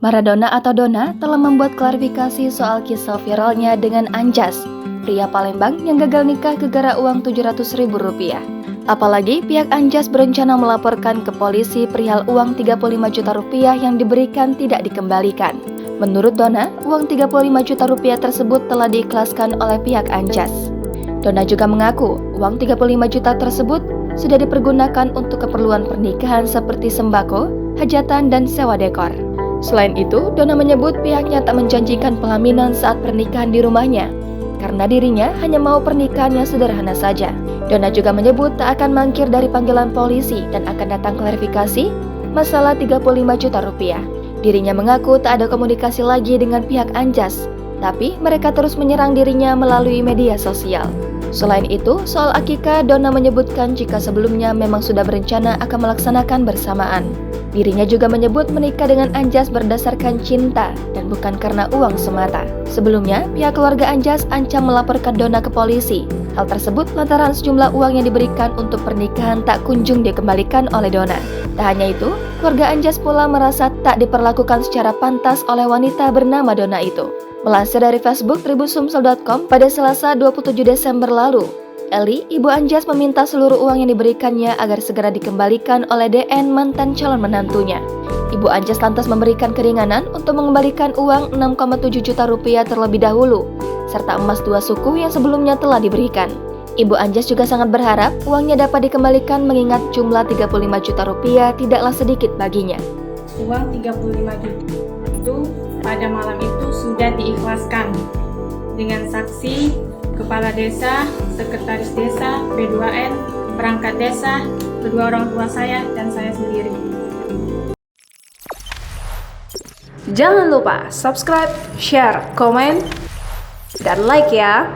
Maradona atau Dona telah membuat klarifikasi soal kisah viralnya dengan Anjas, pria Palembang yang gagal nikah gara-gara uang Rp700.000. Apalagi pihak Anjas berencana melaporkan ke polisi perihal uang Rp35 juta yang diberikan tidak dikembalikan. Menurut Dona, uang Rp35 juta tersebut telah diikhlaskan oleh pihak Anjas. Dona juga mengaku uang 35 juta tersebut sudah dipergunakan untuk keperluan pernikahan seperti sembako, hajatan, dan sewa dekor. Selain itu, Dona menyebut pihaknya tak menjanjikan pelaminan saat pernikahan di rumahnya, karena dirinya hanya mau pernikahan yang sederhana saja. Dona juga menyebut tak akan mangkir dari panggilan polisi dan akan datang klarifikasi masalah Rp35 juta. Dirinya mengaku tak ada komunikasi lagi dengan pihak Anjas, tapi mereka terus menyerang dirinya melalui media sosial. Selain itu, soal akikah, Dona menyebutkan jika sebelumnya memang sudah berencana akan melaksanakan bersamaan. Dirinya juga menyebut menikah dengan Anjas berdasarkan cinta dan bukan karena uang semata. Sebelumnya, pihak keluarga Anjas ancam melaporkan Dona ke polisi. Hal tersebut lantaran sejumlah uang yang diberikan untuk pernikahan tak kunjung dikembalikan oleh Dona. Tak hanya itu, keluarga Anjas pula merasa tak diperlakukan secara pantas oleh wanita bernama Dona itu. Melansir dari Facebook tribusumsel.com pada Selasa 27 Desember lalu, Eli, ibu Anjas, meminta seluruh uang yang diberikannya agar segera dikembalikan oleh DN, mantan calon menantunya. Ibu Anjas lantas memberikan keringanan untuk mengembalikan uang Rp6,7 juta terlebih dahulu, serta emas 2 suku yang sebelumnya telah diberikan. Ibu Anjas juga sangat berharap uangnya dapat dikembalikan mengingat jumlah Rp35 juta tidaklah sedikit baginya. Uang 35 juta itu pada malam itu sudah diikhlaskan dengan saksi, kepala desa, sekretaris desa, P2N, perangkat desa, kedua orang tua saya, dan saya sendiri. Jangan lupa subscribe, share, komen, dan like ya!